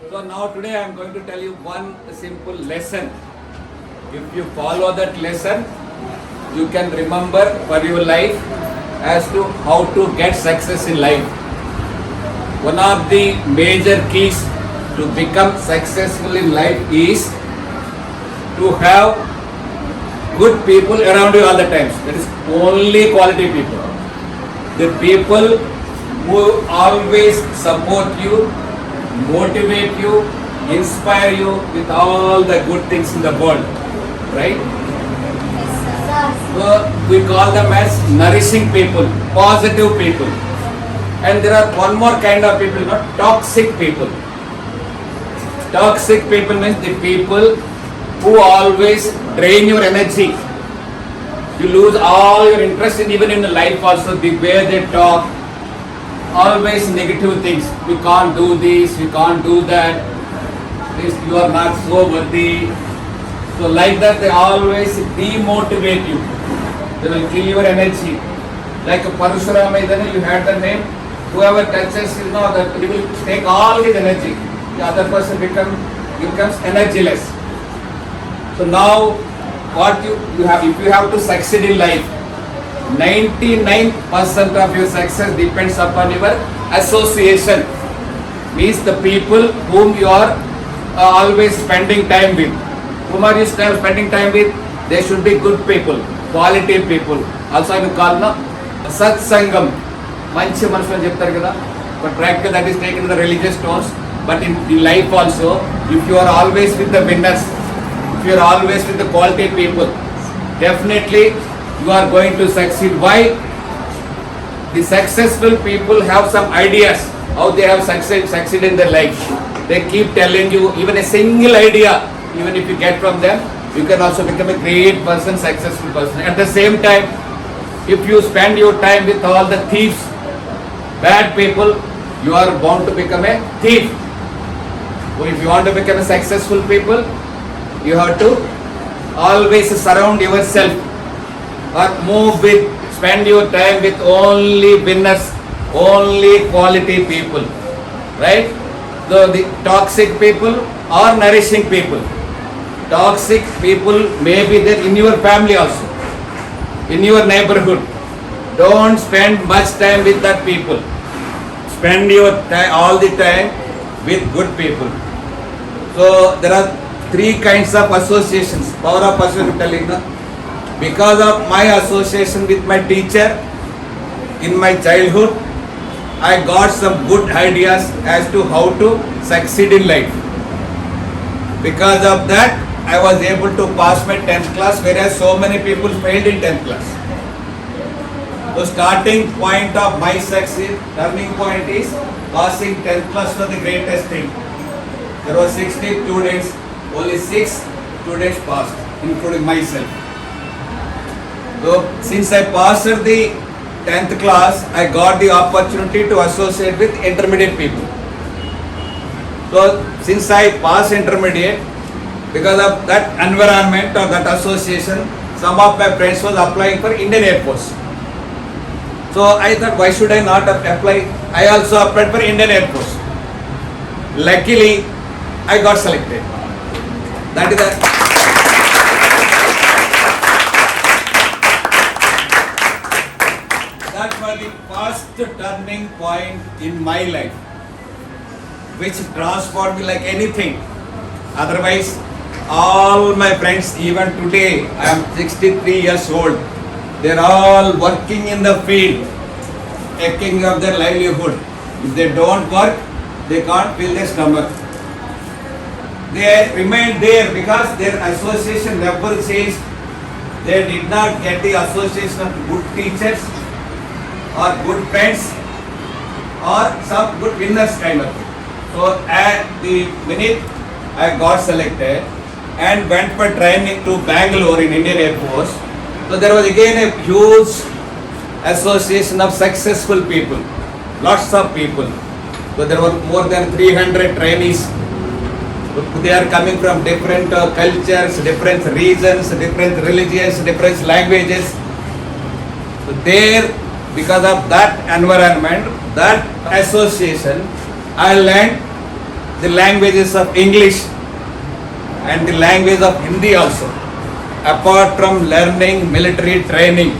So now today I am going to tell you one simple lesson. If you follow that lesson, you can remember for your life as to how to get success in life. One of the major keys to become successful in life is to have good people around you all the times. That is only quality people. The people who always support you, motivate you, inspire you with all the good things in the world. Right? So we call them as nourishing people, positive people. And there are one more kind of people, not toxic people. Toxic people means the people who always drain your energy. You lose all your interest in even in life also, the way they talk, always negative things. We can't do this, we can't do that, this, you are not so worthy. So like that they always demotivate you. They will kill your energy. Like Parashurama, you had the name, whoever touches, that he will take all his energy. The other person becomes energyless. So now what you have, if you have to succeed in life, 99% of your success depends upon your association. Means the people whom you are always spending time with. Whom are you spending time with? They should be good people, quality people. Also I will call satsangam. Manchi manusulu ani cheptaru kada. But practically that is taken in the religious tones. But in life also, if you are always with the winners, if you are always with the quality people, definitely you are going to succeed. Why? The successful people have some ideas how they have succeeded in their life. They keep telling you even a single idea, even if you get from them, you can also become a great person, successful person. At the same time, if you spend your time with all the thieves, bad people, you are bound to become a thief. So if you want to become a successful people, you have to always surround yourself or spend your time with only winners, only quality people, right? So the toxic people or nourishing people. Toxic people may be there in your family also, in your neighborhood. Don't spend much time with that people. Spend your time all the time with good people. So there are three kinds of associations. Power of association telling. Because of my association with my teacher in my childhood, I got some good ideas as to how to succeed in life. Because of that, I was able to pass my 10th class, whereas so many people failed in 10th class. The starting point of my success, turning point is passing 10th class was the greatest thing. There were 60 students, only 6 students passed, including myself. So since I passed the 10th class, I got the opportunity to associate with intermediate people. So since I passed intermediate, because of that environment or that association, some of my friends was applying for Indian Air Force. So I thought, why should I not apply? I also applied for Indian Air Force. Luckily, I got selected. That is that was the first turning point in my life, which transformed me like anything. Otherwise, all my friends, even today, I am 63 years old. They are all working in the field, taking up their livelihood. If they don't work, they can't fill their stomach. They remain there because their association never changed. They did not get the association of good teachers or good friends or some good winners kind of thing. So at the minute I got selected and went for training to Bangalore in Indian Air Force. So there was again a huge association of successful people, lots of people. So there were more than 300 trainees. They are coming from different cultures, different regions, different religions, different languages. So there, because of that environment, that association, I learned the languages of English and the language of Hindi also. Apart from learning military training,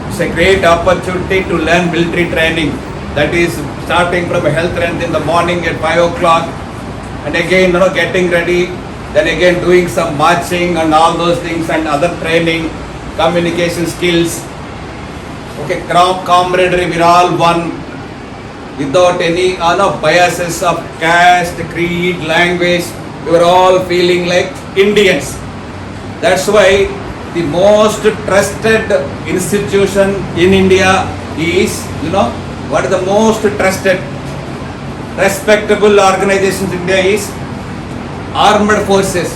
it's a great opportunity to learn military training. That is starting from health strength in the morning at 5 o'clock, and again getting ready, then again doing some marching and all those things and other training, communication skills. Okay, camaraderie, we're all one without any biases of caste, creed, language. We were all feeling like Indians. That's why the most trusted institution in India is, what is the most trusted, respectable organization in India is armed forces.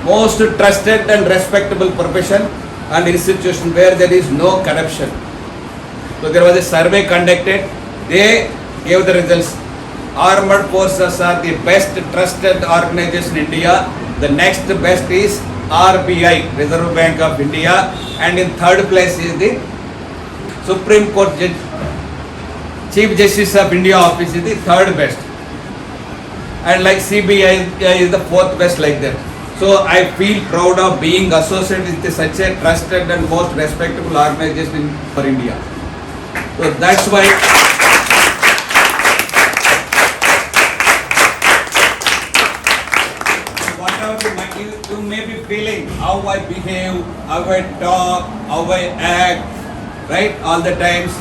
Most trusted and respectable profession and institution where there is no corruption. So there was a survey conducted, they gave the results. Armed forces are the best trusted organization in India. The next best is RBI, Reserve Bank of India, and in third place is the Supreme Court Judge, Chief Justice of India office is the third best, and like CBI is the fourth best, like that. So I feel proud of being associated with such a trusted and most respectable organization for India. So that's why whatever you may be feeling, how I behave, how I talk, how I act, right, all the times.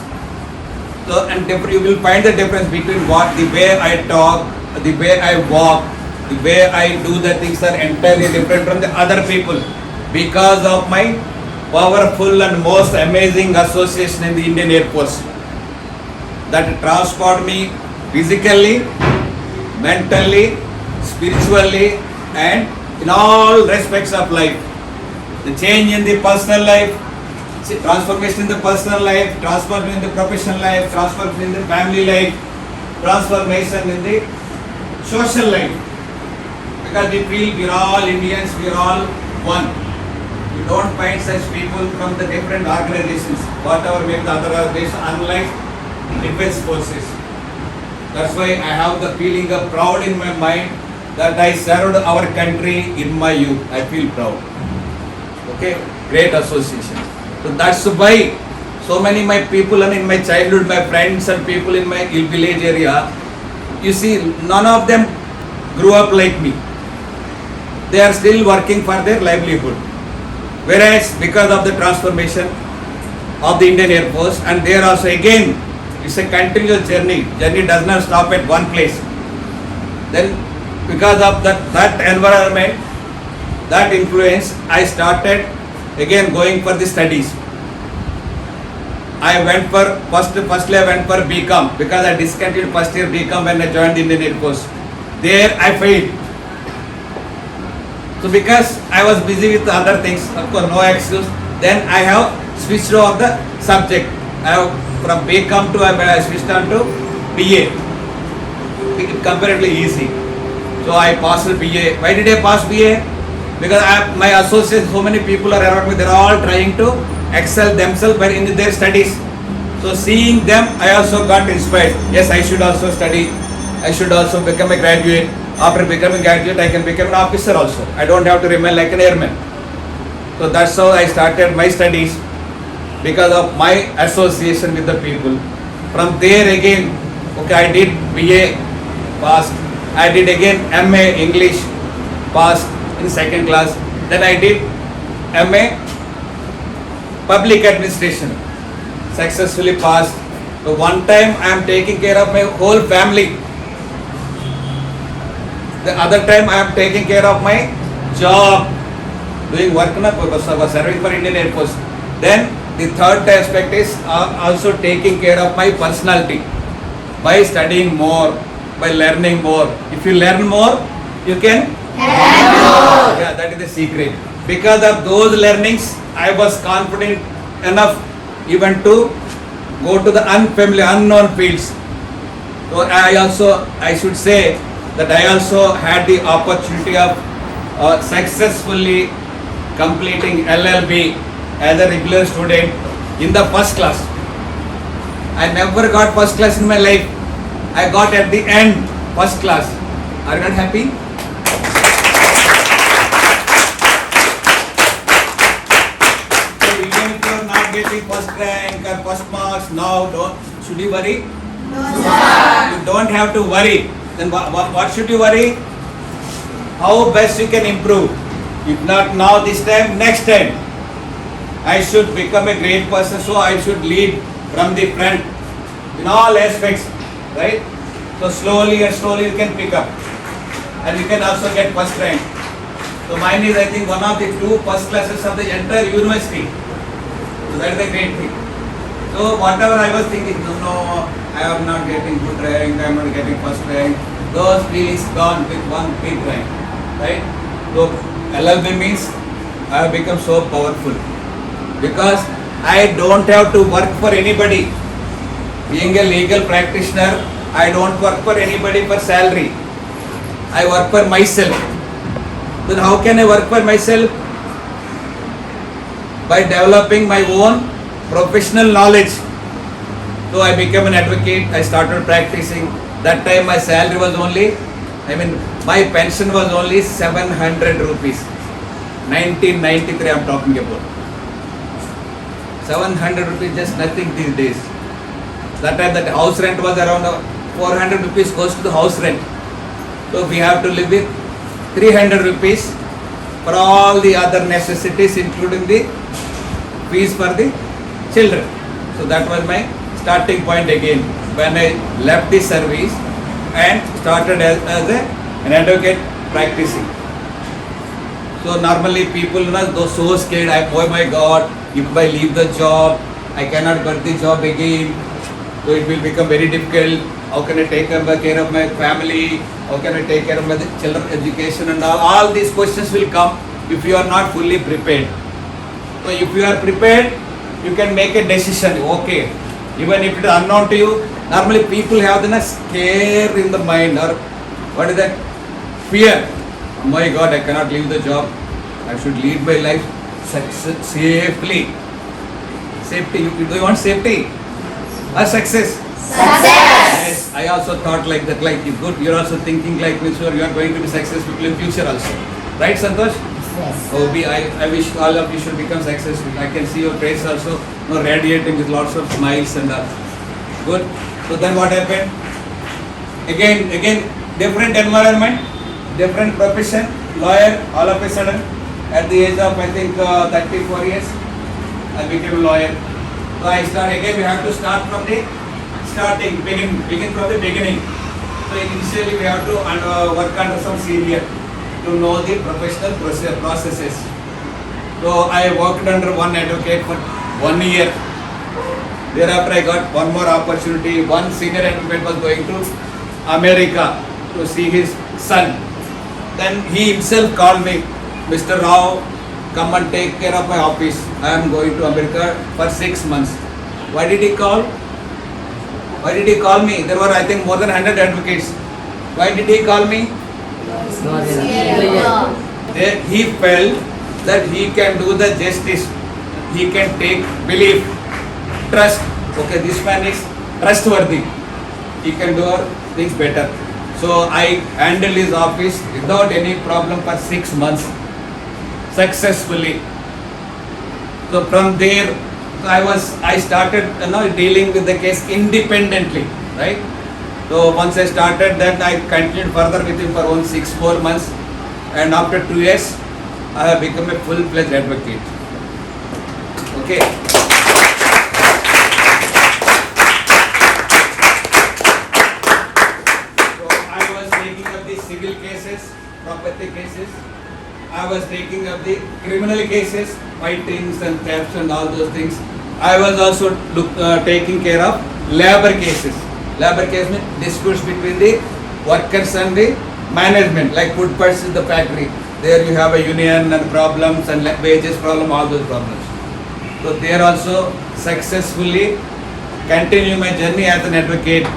So and you will find the difference between the way I talk, the way I walk, the way I do the things are entirely different from the other people because of my powerful and most amazing association in the Indian Air Force that transformed me physically, mentally, spiritually, and in all respects of life. The change in the personal life, transformation in the personal life, transformation in the professional life, transformation in the family life, transformation in the social life. Because we feel we are all Indians, we are all one. You don't find such people from the different organizations, whatever may be the other organizations, unlike defense forces. That's why I have the feeling of proud in my mind that I served our country in my youth. I feel proud. Okay, great association. So that's why so many my people and in my childhood, my friends and people in my village area, you see, none of them grew up like me. They are still working for their livelihood. Whereas because of the transformation of the Indian Air Force, and there also again, it's a continuous journey. Journey does not stop at one place. Then because of that environment, that influence, I started again going for the studies. I went for, firstly I went for BCom because I discontinued first year BCom when I joined the Indian Air Force. There I failed. So because I was busy with other things, of course no excuse, then I have switched off the subject. I have from BCom to I switched on to BA. Comparatively easy. So I passed BA. Why did I pass BA? Because my associates, so many people are around me, they are all trying to excel themselves in their studies. So seeing them, I also got inspired. Yes, I should also study. I should also become a graduate. After becoming a graduate, I can become an officer also. I don't have to remain like an airman. So that's how I started my studies, because of my association with the people. From there again, okay, I did BA, passed. I did again MA English, passed in second class. Then I did MA Public Administration, successfully passed. So one time I am taking care of my whole family. The other time I am taking care of my job, doing work, was serving for Indian Air Force. Then the third aspect is also taking care of my personality by studying more, by learning more. If you learn more, you can learn more. Yeah, that is the secret. Because of those learnings, I was confident enough even to go to the unfamiliar, unknown fields. So I should say that I also had the opportunity of successfully completing LLB as a regular student in the first class. I never got first class in my life. I got at the end first class. Are you not happy? So even if you are not getting first rank or first marks now, should you worry? No, sir. You don't have to worry. Then what should you worry? How best you can improve. If not now, this time, next time. I should become a great person, so I should lead from the front in all aspects, right? So slowly and slowly you can pick up, and you can also get first rank. So mine is, I think, one of the 2 first classes of the entire university. So that is a great thing. So whatever I was thinking, no, I am not getting good rank, I am not getting first rank, those feelings gone with one big rank, right? So LLB means I have become so powerful because I don't have to work for anybody. Being a legal practitioner, I don't work for anybody for salary. I work for myself. Then how can I work for myself? By developing my own professional knowledge. So I became an advocate, I started practicing. That time my salary was only, my pension was only 700 rupees. 1993 I am talking about. 700 rupees, just nothing these days. That time that house rent was around 400 rupees goes to the house rent. So we have to live with 300 rupees for all the other necessities, including the fees for the children. So that was my starting point again when I left the service and started as an advocate practicing. So normally people they're so scared, oh my God, if I leave the job, I cannot get the job again. So it will become very difficult. How can I take care of my family? How can I take care of my children's education and all? All these questions will come if you are not fully prepared. So if you are prepared, you can make a decision. Okay, even if it is unknown to you, normally people have the scare in the mind, or what is that? Fear. Oh my God, I cannot leave the job. I should lead my life safely. Safety. Do you want safety or success? Success. Yes, I also thought like that. Like if good, you're also thinking like me. Sure, you are going to be successful in future also. Right, Santosh? Yes. Oh, I wish all of you should become successful. I can see your face also radiating with lots of smiles and good. So then what happened? Again, different environment, different profession, lawyer. All of a sudden, at the age of I think 34 years, I became a lawyer. So I start again. We have to start from the starting, begin from the beginning. So initially we have to work under some senior to know the professional processes. So I worked under one advocate for 1 year. Thereafter I got one more opportunity. One senior advocate was going to America to see his son. Then he himself called me, Mr. Rao, come and take care of my office. I am going to America for 6 months. Why did he call? Why did he call me? There were I think more than 100 advocates. Why did he call me? He felt that he can do the justice. He can take belief, trust. Okay, this man is trustworthy. He can do things better. So I handled his office without any problem for 6 months successfully. So from there, I started dealing with the case independently, right? So once I started, then I continued further with him for only 6 more months, and after 2 years, I have become a full-fledged advocate. Okay. So I was taking up the civil cases, property cases. I was taking up the criminal cases, fightings and thefts and all those things. I was also taking care of labor cases. Labor case means disputes between the workers and the management, like food parts in the factory. There you have a union and problems and wages problem, all those problems. So there also successfully continue my journey as an advocate.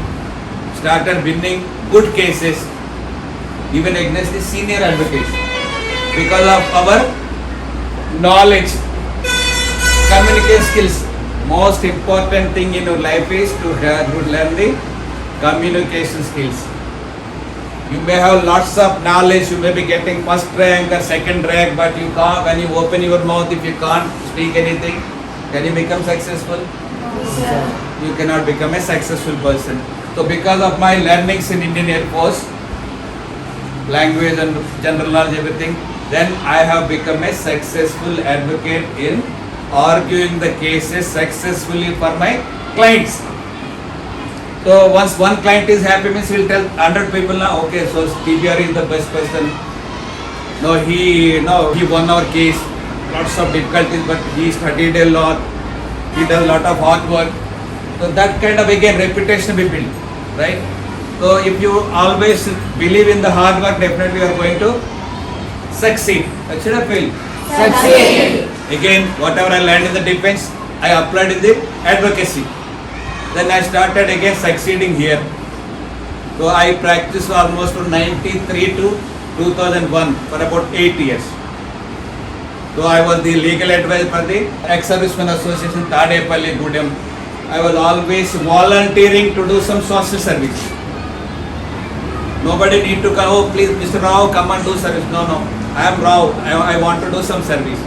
Started winning good cases, even against the senior advocates, because of our knowledge, communication skills. Most important thing in your life is to learn the communication skills. You may have lots of knowledge, you may be getting first rank or second rank, but you can't, when you open your mouth, if you can't speak anything, can you become successful? You cannot become a successful person. So because of my learnings in Indian Air Force, language and general knowledge, everything, then I have become a successful advocate in arguing the cases successfully for my clients. So once one client is happy, means he will tell 100 people now, okay, so TBR is the best person. No, he won our case, lots of difficulties, but he studied a lot, he does a lot of hard work. So that kind of again reputation we build, right? So if you always believe in the hard work, definitely you are going to succeed. Succeed or fail? Succeed. Again, whatever I learned in the defense, I applied in the advocacy. Then I started again succeeding here. So I practiced almost from 93 to 2001 for about 8 years. So I was the legal advisor for the Ex-Servicemen Association, Tadepalli, Gudem. I was always volunteering to do some social service. Nobody need to come, oh please Mr. Rao, come and do service. No, I am Rao, I want to do some service.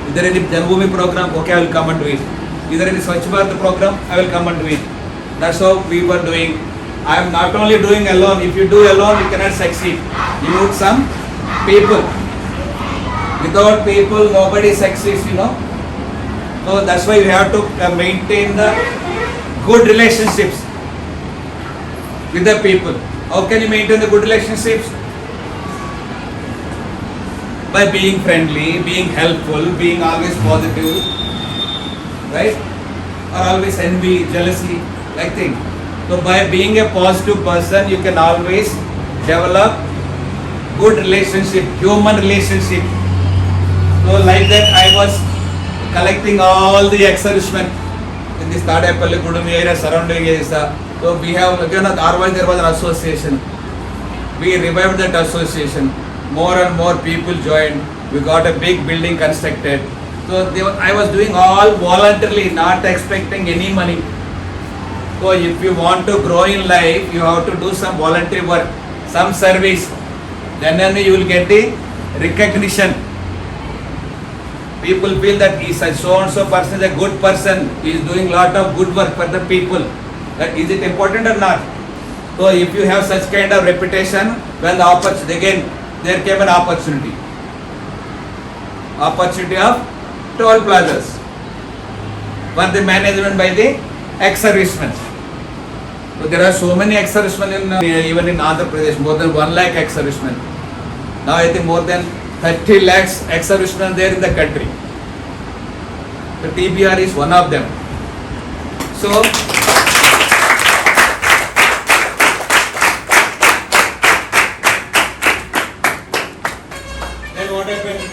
Is there any Janbhoomi program? Okay, I will come and do it. Is there any Swachh Bharat program? I will come and do it. That's how we were doing. I am not only doing alone. If you do alone, you cannot succeed. You need some people. Without people, nobody succeeds, So that's why you have to maintain the good relationships with the people. How can you maintain the good relationships? By being friendly, being helpful, being always positive, right? Or always envy, jealousy, like thing. So by being a positive person, you can always develop good relationship, human relationship. So like that, I was collecting all the ex-servicemen in this Tadepalli, Gudumi area, surrounding areas. So we have, again, there was an association. We revived that association. More and more people joined. We got a big building constructed. So I was doing all voluntarily, not expecting any money. So if you want to grow in life, you have to do some voluntary work, some service. Then only you will get the recognition. People feel that he is a so-and-so person is a good person. He is doing lot of good work for the people. Is it important or not? So if you have such kind of reputation, when the opportunity, again, there came an opportunity. Opportunity of toll plazas for the management by the ex-servicemen. So there are so many ex-servicemen even in Andhra Pradesh, more than 1 lakh ex-servicemen. Now I think more than 30 lakhs ex-servicemen there in the country. The TBR is one of them. So then what happened?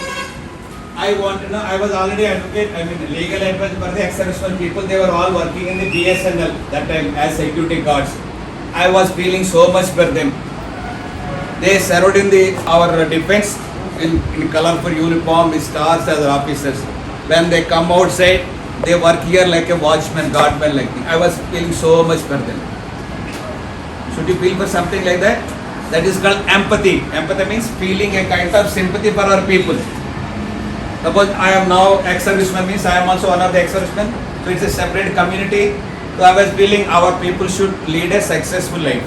I was already legal advisor for the ex-servicemen people. They were all working in the BSNL that time as security guards. I was feeling so much for them. They served in our defense in colorful uniform with stars as officers. When they come outside, they work here like a watchman, guardman like me. I was feeling so much for them. Should you feel for something like that? That is called empathy. Empathy means feeling a kind of sympathy for our people. Suppose I am now ex-serviceman, means I am also one of the ex-servicemen. So it's a separate community. So I was feeling our people should lead a successful life.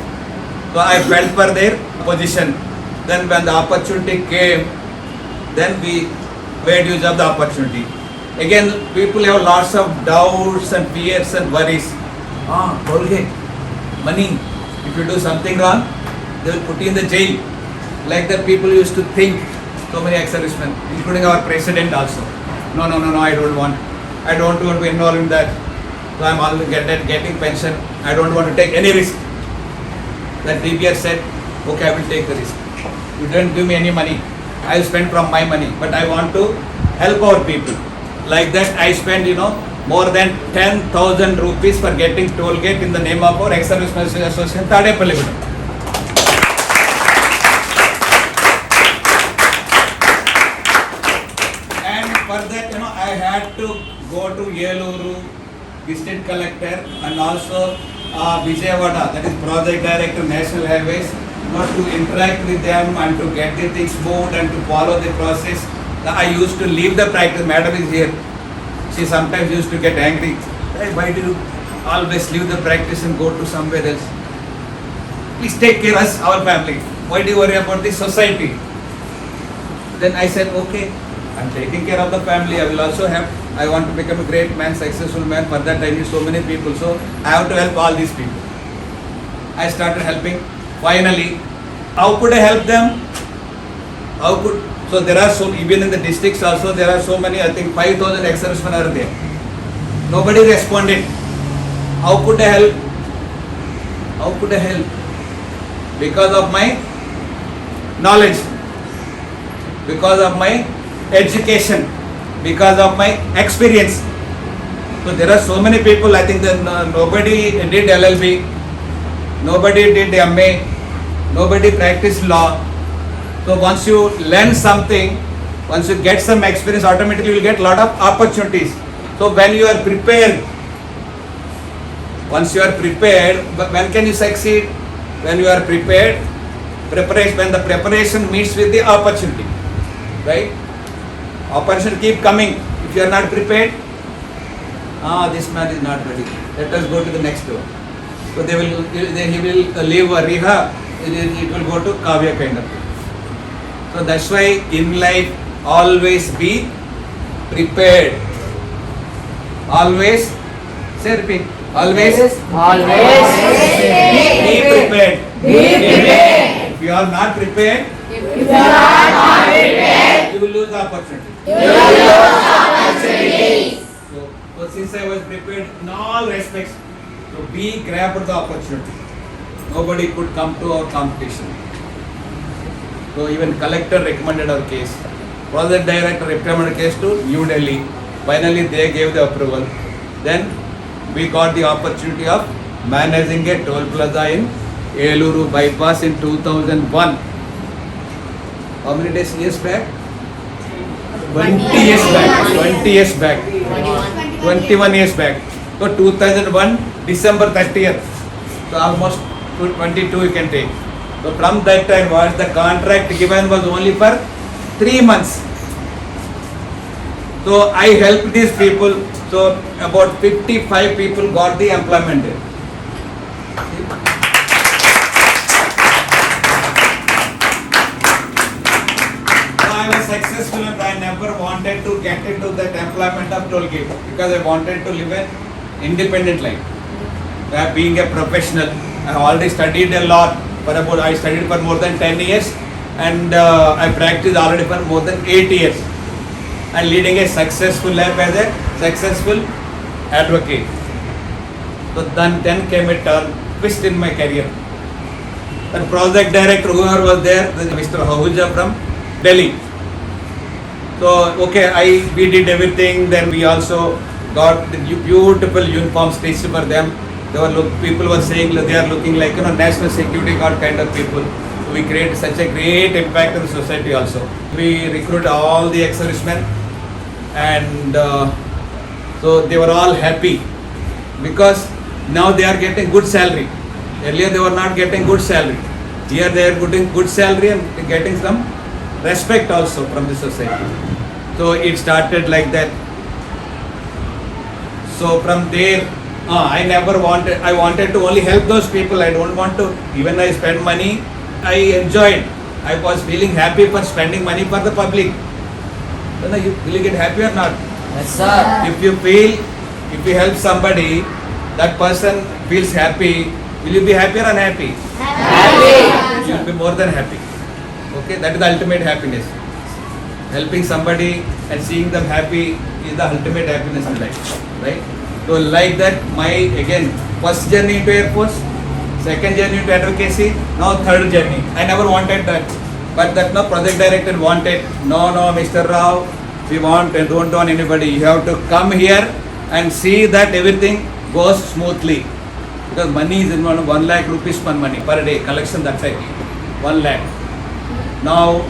So I felt for their position. Then when the opportunity came, then we made use of the opportunity. Again, people have lots of doubts and fears and worries. Tollgate, money. If you do something wrong, they will put you in the jail. Like that people used to think, so many ex-servicemen, including our president also. No, I don't want to involve in that. So I am always getting pension. I don't want to take any risk. That TBR said, okay, I will take the risk. You don't give me any money. I will spend from my money. But I want to help our people. Like that, I spend, more than 10,000 rupees for getting toll gate in the name of our ex-servicemen association, Tadepalli. And for that, I had to go to Yeluru, district collector, and also Vijayawada, that is project director, National Highways, to interact with them and to get the things moved and to follow the process. I used to leave the practice. Madam is here. She sometimes used to get angry. Hey, why do you always leave the practice and go to somewhere else? Please take care of us, our family. Why do you worry about the society? Then I said, okay, I'm taking care of the family. I will also have, I want to become a great man, successful man. For that I need so many people. So I have to help all these people. I started helping. Finally, how could I help them? So there are so, even in the districts also, there are so many, I think 5,000 ex-servicemen are there. Nobody responded. How could I help? How could I help? Because of my knowledge, because of my education, because of my experience. So there are so many people, I think that nobody did LLB, nobody did MA, nobody practiced law. So once you learn something, once you get some experience, automatically you will get a lot of opportunities. So when you are prepared, once you are prepared, when can you succeed? When you are prepared, preparation, when the preparation meets with the opportunity, right? Opportunity keep coming. If you are not prepared, this man is not ready. Let us go to the next door. So he will leave a Riha, it will go to Kavya kind of thing. So that's why in life, always be prepared. Always, say repeat. Always be prepared. If you are not prepared, you will lose the opportunity. So since I was prepared in all respects, so we grabbed the opportunity. Nobody could come to our competition. So even collector recommended our case. Project director recommended case to New Delhi. Finally they gave the approval. Then we got the opportunity of managing a toll plaza in Eluru bypass in 2001. How many years back? 20 years back. 20 years back. 21 years back. So 2001, December 30th. So almost 22 you can take. So from that time was the contract given was only for 3 months. So I helped these people. So about 55 people got the employment there. So I was successful and I never wanted to get into that employment of toll gate because I wanted to live an independent life. Being a professional, I already studied a lot. I studied for more than 10 years and I practiced already for more than 8 years and leading a successful life as a successful advocate. So then came a twist in my career. The project director, whoever was there, Mr. Ahuja from Delhi. So we did everything. Then we also got the beautiful uniforms stitched for them. People were saying that they are looking like national security guard kind of people. So we created such a great impact in the society also. We recruited all the ex-servicemen and so they were all happy because now they are getting good salary. Earlier they were not getting good salary. Here they are getting good salary and getting some respect also from the society. So it started like that. So from there, I wanted to only help those people. I don't want to, even I spend money, I enjoyed. I was feeling happy for spending money for the public. So now will you get happy or not? Yes, sir. If you help somebody, that person feels happy, will you be happy or unhappy? Happy. You will be more than happy. Okay, that is the ultimate happiness. Helping somebody and seeing them happy is the ultimate happiness in life, right? So like that, my first journey into Air Force, second journey into advocacy, now third journey. I never wanted that, but that no project director wanted. No, Mr. Rao, we don't want anybody. You have to come here and see that everything goes smoothly. Because money is involved, 1 lakh rupees per money per day collection. That's it, 1 lakh. Now,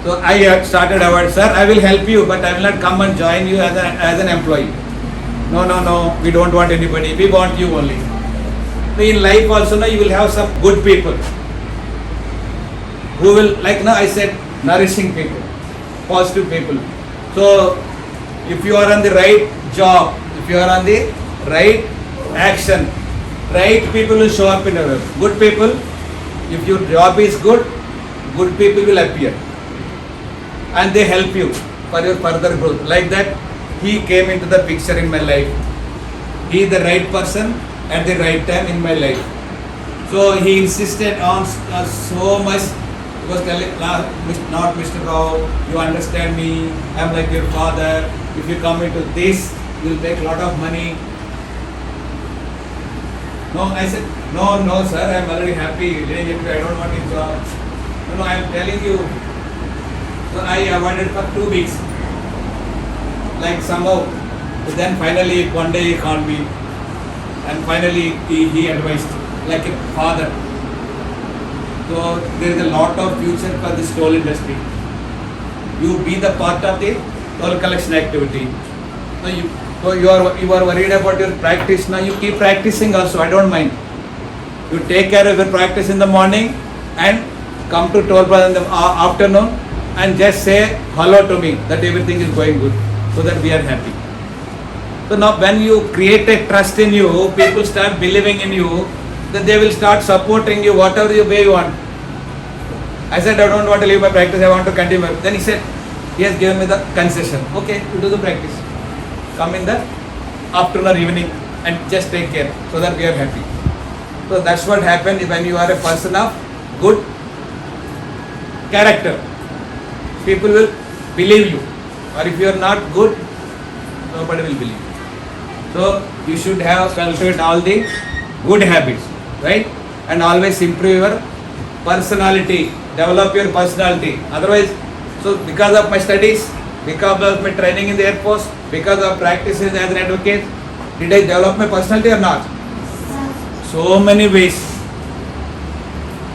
so I started our sir, I will help you, but I will not come and join you as an employee. No, we don't want anybody. We want you only. In life also now you will have some good people who will, like now I said, nourishing people, positive people. So if you are on the right job, if you are on the right action, right people will show up in your life. Good people, if your job is good, good people will appear and they help you for your further growth. Like that, he came into the picture in my life. He is the right person at the right time in my life. So he insisted on so much. He was telling, not Mr. Rao, you understand me, I am like your father. If you come into this, you will make a lot of money. No, I said, no sir, I am already happy. I don't want a job. No, I am telling you. So I avoided for 2 weeks. Like somehow. But then finally one day he called me. And finally he advised like a father. So there is a lot of future for this toll industry. You be the part of the toll collection activity. So you are worried about your practice now. You keep practicing also. I don't mind. You take care of your practice in the morning and come to toll plaza in the afternoon and just say hello to me that everything is going good, so that we are happy. So now when you create a trust in you, people start believing in you, then they will start supporting you whatever way you want. I said, I don't want to leave my practice, I want to continue. Then he said, he has given me the concession. Okay, you do the practice. Come in the afternoon or evening and just take care so that we are happy. So that's what happens when you are a person of good character. People will believe you. Or if you are not good, nobody will believe you. So you should have cultivate all the good habits, right? And always improve your personality, develop your personality. Otherwise, so because of my studies, because of my training in the Air Force, because of practices as an advocate, did I develop my personality or not? So many ways.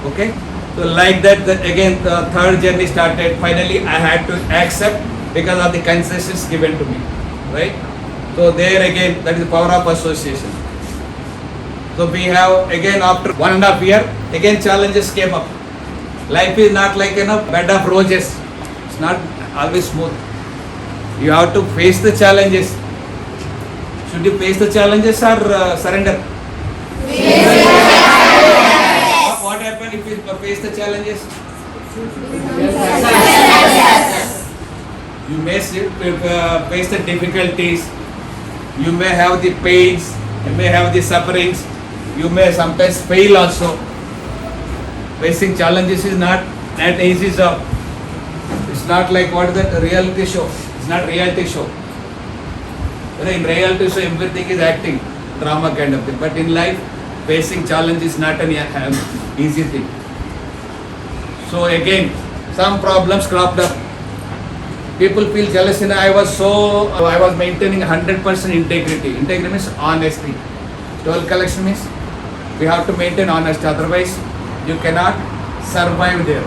Okay? So like that, again the third journey started. Finally I had to accept because of the concessions given to me. Right? So there again, that is the power of association. So we have again after 1.5 years, again challenges came up. Life is not like bed of roses. It's not always smooth. You have to face the challenges. Should you face the challenges or surrender? What happens if you face the challenges? You may face the difficulties. You may have the pains. You may have the sufferings. You may sometimes fail also. Facing challenges is not that easy job. It's not like what is that reality show. It's not reality show. In reality show, everything is acting, drama kind of thing. But in life, facing challenge is not an easy thing. So again, some problems cropped up. People feel jealous. I was maintaining 100% integrity. Integrity means honesty. Toll collection means we have to maintain honesty. Otherwise, you cannot survive there.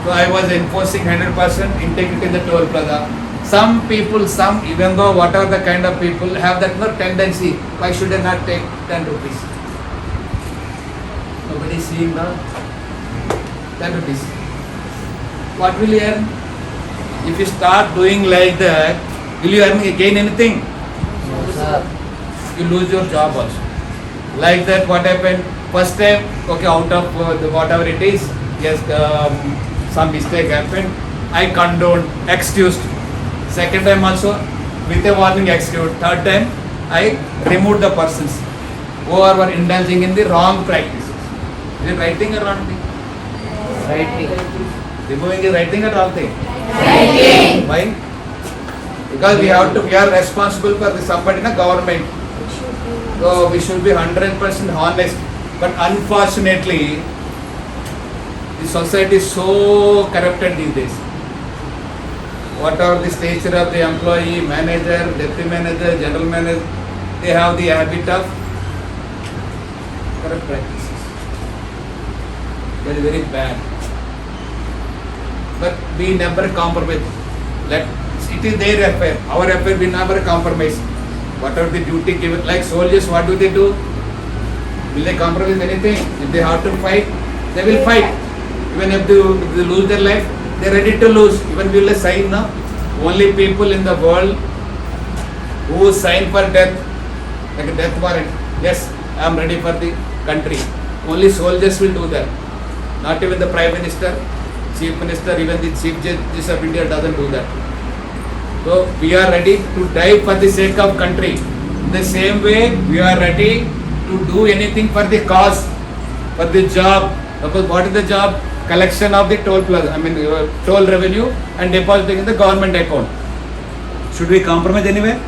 So I was enforcing 100% integrity in the toll plaza. Some people, even though whatever the kind of people have that tendency, why should I not take 10 rupees? Nobody is seeing now. 10 rupees. What will you earn? If you start doing like that, will you gain anything? No, sir. You lose your job also. Like that, what happened? First time, okay, out of whatever it is, yes, some mistake happened. I condoned, excused. Second time also, with a warning, excused. Third time, I removed the persons who were indulging in the wrong practices. Is it right thing or wrong thing? Right thing. Removing is right thing or wrong thing? Right thing. Why? Because we are responsible for somebody in the government. So we should be 100% honest. But unfortunately, the society is so corrupted these days. Whatever the stature of the employee, manager, deputy manager, general manager, they have the habit of corrupt practices. Very, very bad. But we never compromise. It is their affair. Our affair, we never compromise. Whatever the duty given, like soldiers, what do? Will they compromise anything? If they have to fight, they will fight. Even if they lose their life, they are ready to lose. Even will they sign now? Only people in the world who sign for death, like a death warrant. Yes, I am ready for the country. Only soldiers will do that. Not even the Prime Minister, Chief Minister, even the Chief Justice of India doesn't do that. So we are ready to die for the sake of country. In the same way, we are ready to do anything for the cause, for the job. Because what is the job? Collection of the toll toll revenue and depositing in the government account. Should we compromise anywhere?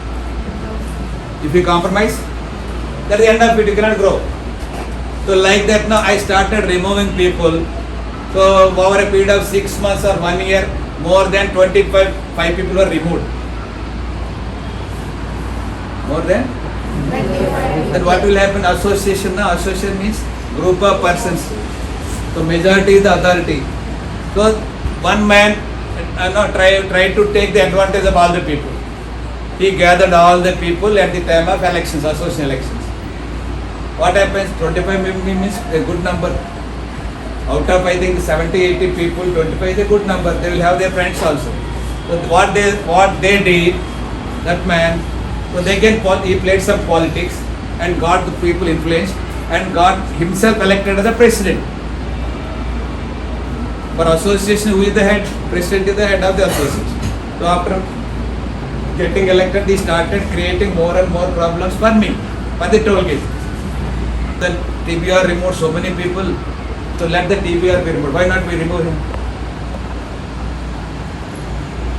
If we compromise, at the end of it, you cannot grow. So like that now I started removing people. So over a period of 6 months or 1 year, more than 25 people were removed. More than? Then what will happen? Association now, association means group of persons. So majority is the authority. So one man tried to take the advantage of all the people. He gathered all the people at the time of elections, association elections. What happens? 25 means a good number. Out of I think 70-80 people, 25 is a good number. They will have their friends also. So what they did, that man, so he played some politics and got the people influenced and got himself elected as a president. For association, who is the head? President is the head of the association. So after getting elected, he started creating more and more problems for me, for the toll gate. Then TBR removed so many people. So let the TBR be removed. Why not we remove him?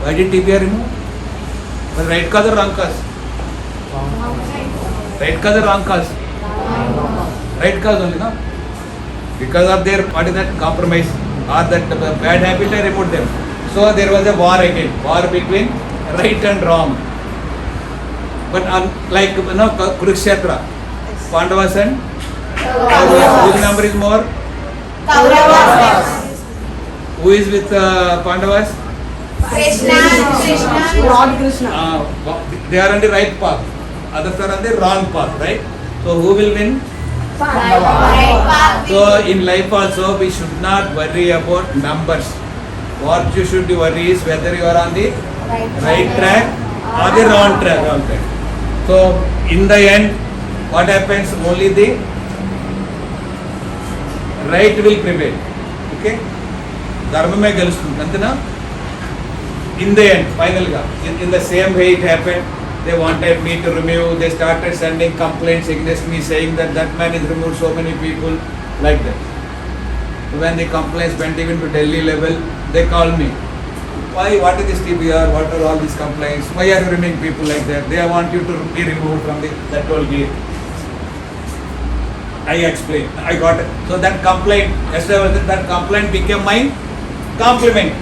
Why did TBR remove? Was right cause or wrong cause? Right cause or wrong cause? Right cause only, no? Because of their, what is that, compromise or that bad habit, I removed them. So there was a war again, war between right and wrong. But like Kurukshetra, Pandavas and Kauravas, whose number is more? Kauravas. Who is with Pandavas? Krishna. Lord Krishna. They are on the right path, others are on the wrong path, right? So who will win? So in life also we should not worry about numbers. What you should worry is whether you are on the right track or the wrong track. So in the end, what happens? Only the right will prevail. Okay? Dharmame gelustundi. Antena? In the end, final ga. In the same way it happened. They wanted me to remove. They started sending complaints against me, saying that that man is removed so many people, like that. When the complaints went even to Delhi level, they called me. Why? What is this TBR? What are all these complaints? Why are you removing people like that? They want you to be removed from that toll gate. I explained. I got it. So that complaint, that complaint became my compliment.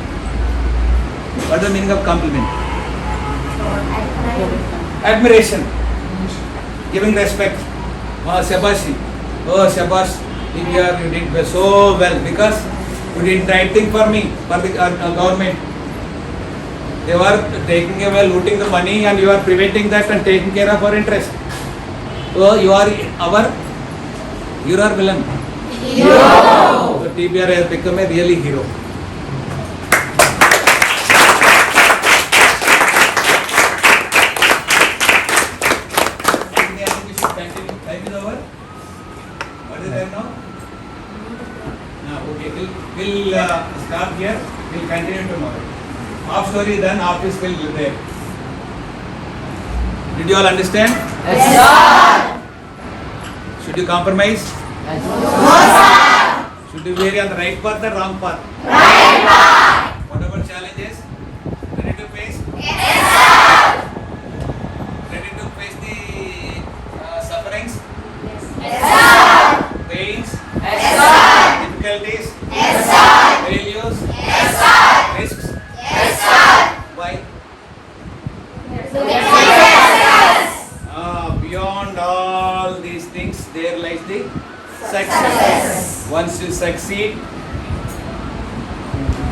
What is the meaning of compliment? Admiration. Giving respect. Shabashi. Oh, Shabash. TBR, you did so well because you did right thing for me, for the government. They were taking away, looting the money, and you are preventing that and taking care of our interest. So you are our hero or villain? Hero. So TBR has become a really hero. Time is over. What is time now? Okay, we'll start here. We'll continue tomorrow. Half story done, half is still there. Did you all understand? Yes, sir. Should you compromise? No, sir. Should you be on the right path or wrong path? Right path. Whatever challenges, ready to face? Yes, sir. Ready to face the sufferings? Yes, sir. Pains? Yes, sir. Difficulties? Yes, sir. Failures? Yes, sir. Risks? Yes, sir. Why? Yes, Beyond all these things, there lies the success. Once you succeed,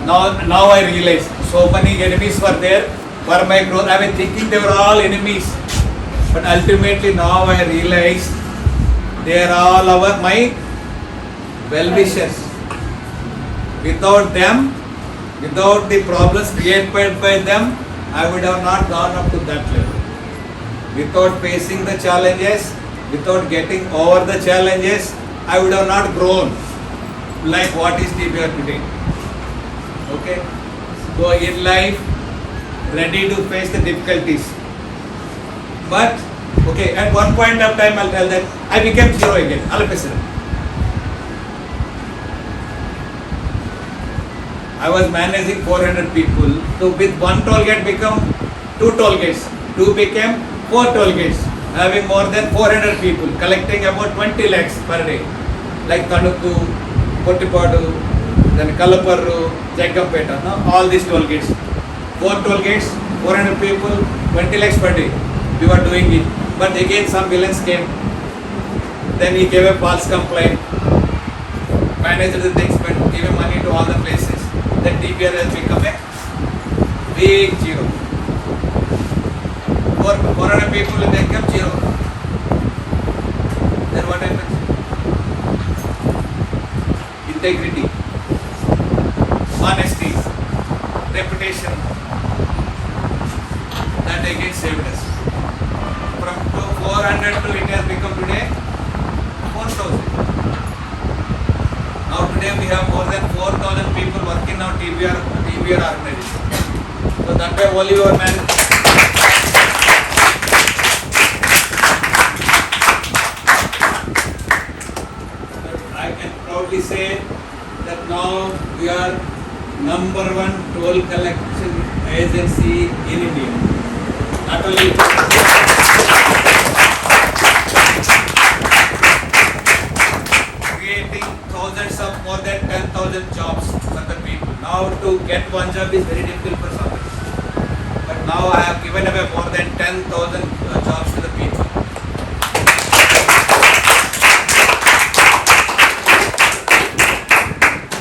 now I realize so many enemies were there for my growth. I was thinking they were all enemies, but ultimately now I realize They are all my well-wishers. Without them, without the problems created by them, I would have not gone up to that level. Without facing the challenges, without getting over the challenges, I would have not grown like what is TBR today. Okay? So in life, ready to face the difficulties. But, okay, at one point of time I'll tell that I became zero again. All of a sudden. I was managing 400 people. So with one toll gate become 2 toll gates. 2 became 4 toll gates. Having more than 400 people, collecting about 20 lakhs per day. Like Tanukku, Pottipadu, then Kalaparru, Jagampeta, no? All these toll gates. 4 toll gates, 400 people, 20 lakhs per day. We were doing it. But again some villains came. Then he gave a false complaint. Managed the things, but gave money to all the places. Then TBR has become a big zero. 400 people they become zero. Then what happens? Integrity, honesty, reputation. That again saved us. From 400 to it has become today 4,000. Now today we have more than 4,000 people working now TBR organization. So that way only your man. I can proudly say that now we are #1 toll collection agency in India. Not only creating thousands of more than 10,000 jobs for the people. Now to get one job is very difficult for somebody. But now I have given away more than 10,000 jobs to the people.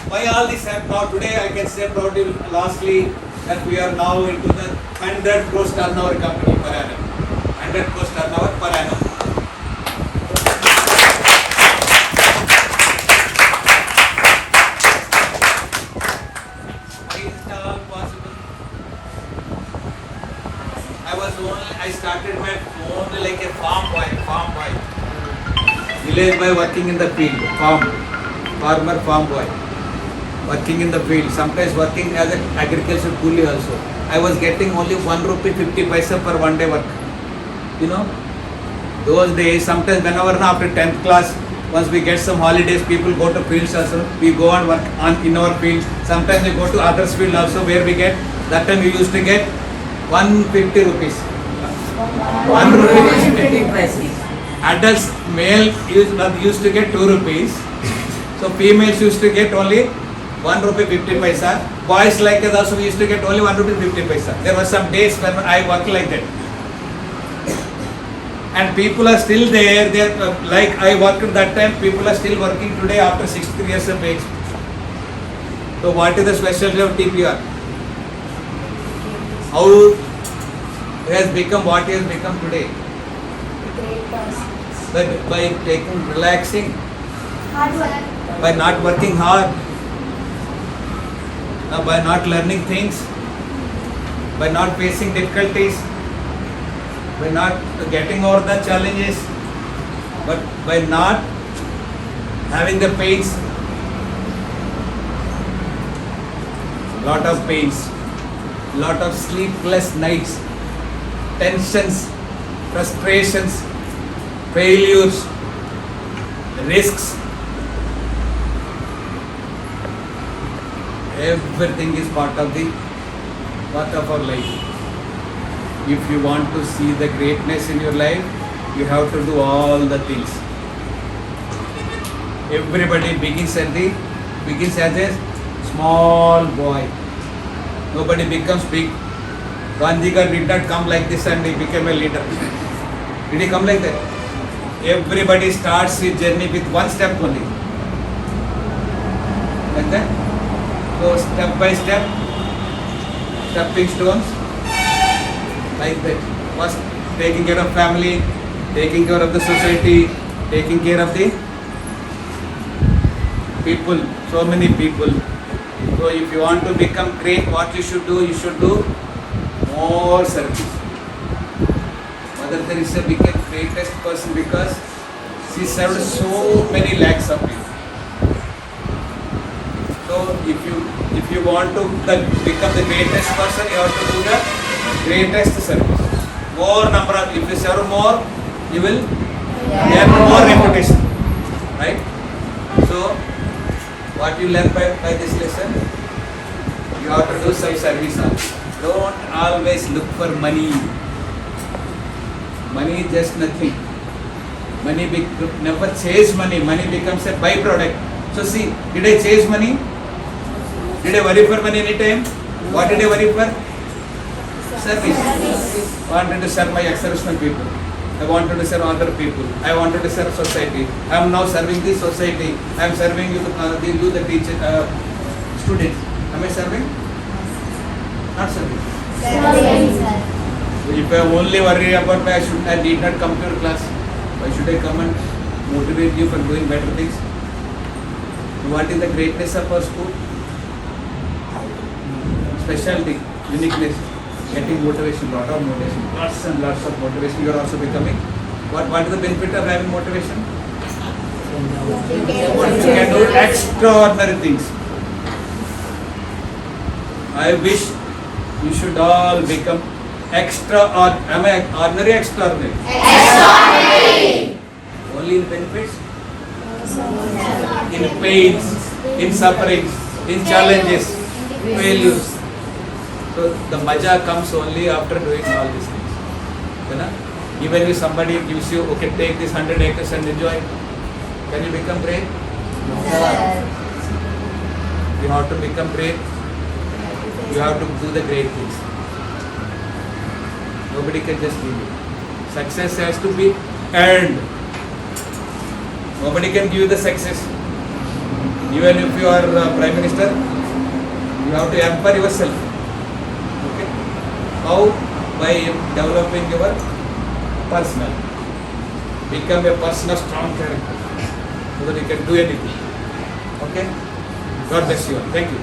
Why all this have now today I can say proudly lastly that we are now into the 100 crores turnover company per annum. 100 crores turnover per annum. I started my only like a farm boy. Village boy working in the field, farmer farm boy. Working in the field, sometimes working as an agriculture coolie also. I was getting only 1 rupee 50 paisa per one day work. You know, those days, sometimes whenever after 10th class, once we get some holidays, people go to fields also. We go and work in our field. Sometimes we go to others field also where we get, that time we used to get 150 rupees. 1 rupee. Adults, male used to get 2 rupees. So females used to get only 1 rupee 50 paisa. Boys like us also used to get only 1 rupee 50 paisa. There were some days when I worked like that. And people are still there. They like I worked that time. People are still working today after 63 years of age. So what is the specialty of TBR? How it has become what it has become today? But by taking relaxing, by not working hard, by not learning things, by not facing difficulties, by not getting over the challenges, but by not having the pains, lot of pains, lot of sleepless nights, tensions, frustrations, failures, risks. Everything is part of our life. If you want to see the greatness in your life, you have to do all the things. Everybody begins as a small boy. Nobody becomes big. Gandhika did not come like this and he became a leader. Did he come like that? Everybody starts his journey with one step only. Like that. So step by step, stepping stones, like that. First taking care of family, taking care of the society, taking care of the people, so many people. So if you want to become great, what you should do? You should do more service. Mother Teresa became greatest person because she served so many lakhs of people. So if you want to become the greatest person, you have to do the greatest service. More number of, if you serve more, you will get more reputation, right? So what you learn by this lesson, you have to do some service also. Don't always look for money. Money is just nothing. Never chase money. Money becomes a byproduct. So see, did I chase money? Did I worry for money any time? What did I worry for? Service. I wanted to serve my exceptional people. I wanted to serve other people. I wanted to serve society. I am now serving the society. I am serving you, the teacher, students. Am I serving? Not serving. If I only worry about I need not come to your class. Why should I come and motivate you for doing better things? What is the greatness of our school? Specialty, uniqueness, getting motivation, lot of motivation, lots and lots of motivation. You are also becoming. What is the benefit of having motivation? You can do extraordinary things. I wish you should all become am I ordinary or extraordinary? Extraordinary. Only in benefits? In pains, in sufferings, in challenges, failures. So the maja comes only after doing all these things. You know? Even if somebody gives you, okay, take this 100 acres and enjoy, can you become great? You have to become great. You have to do the great things. Nobody can just give you. Success has to be earned. Nobody can give you the success. Even if you are Prime Minister, you have to empower yourself. Okay? How? By developing your personal. Become a person of strong character so that you can do anything. Okay? God bless you all. Thank you.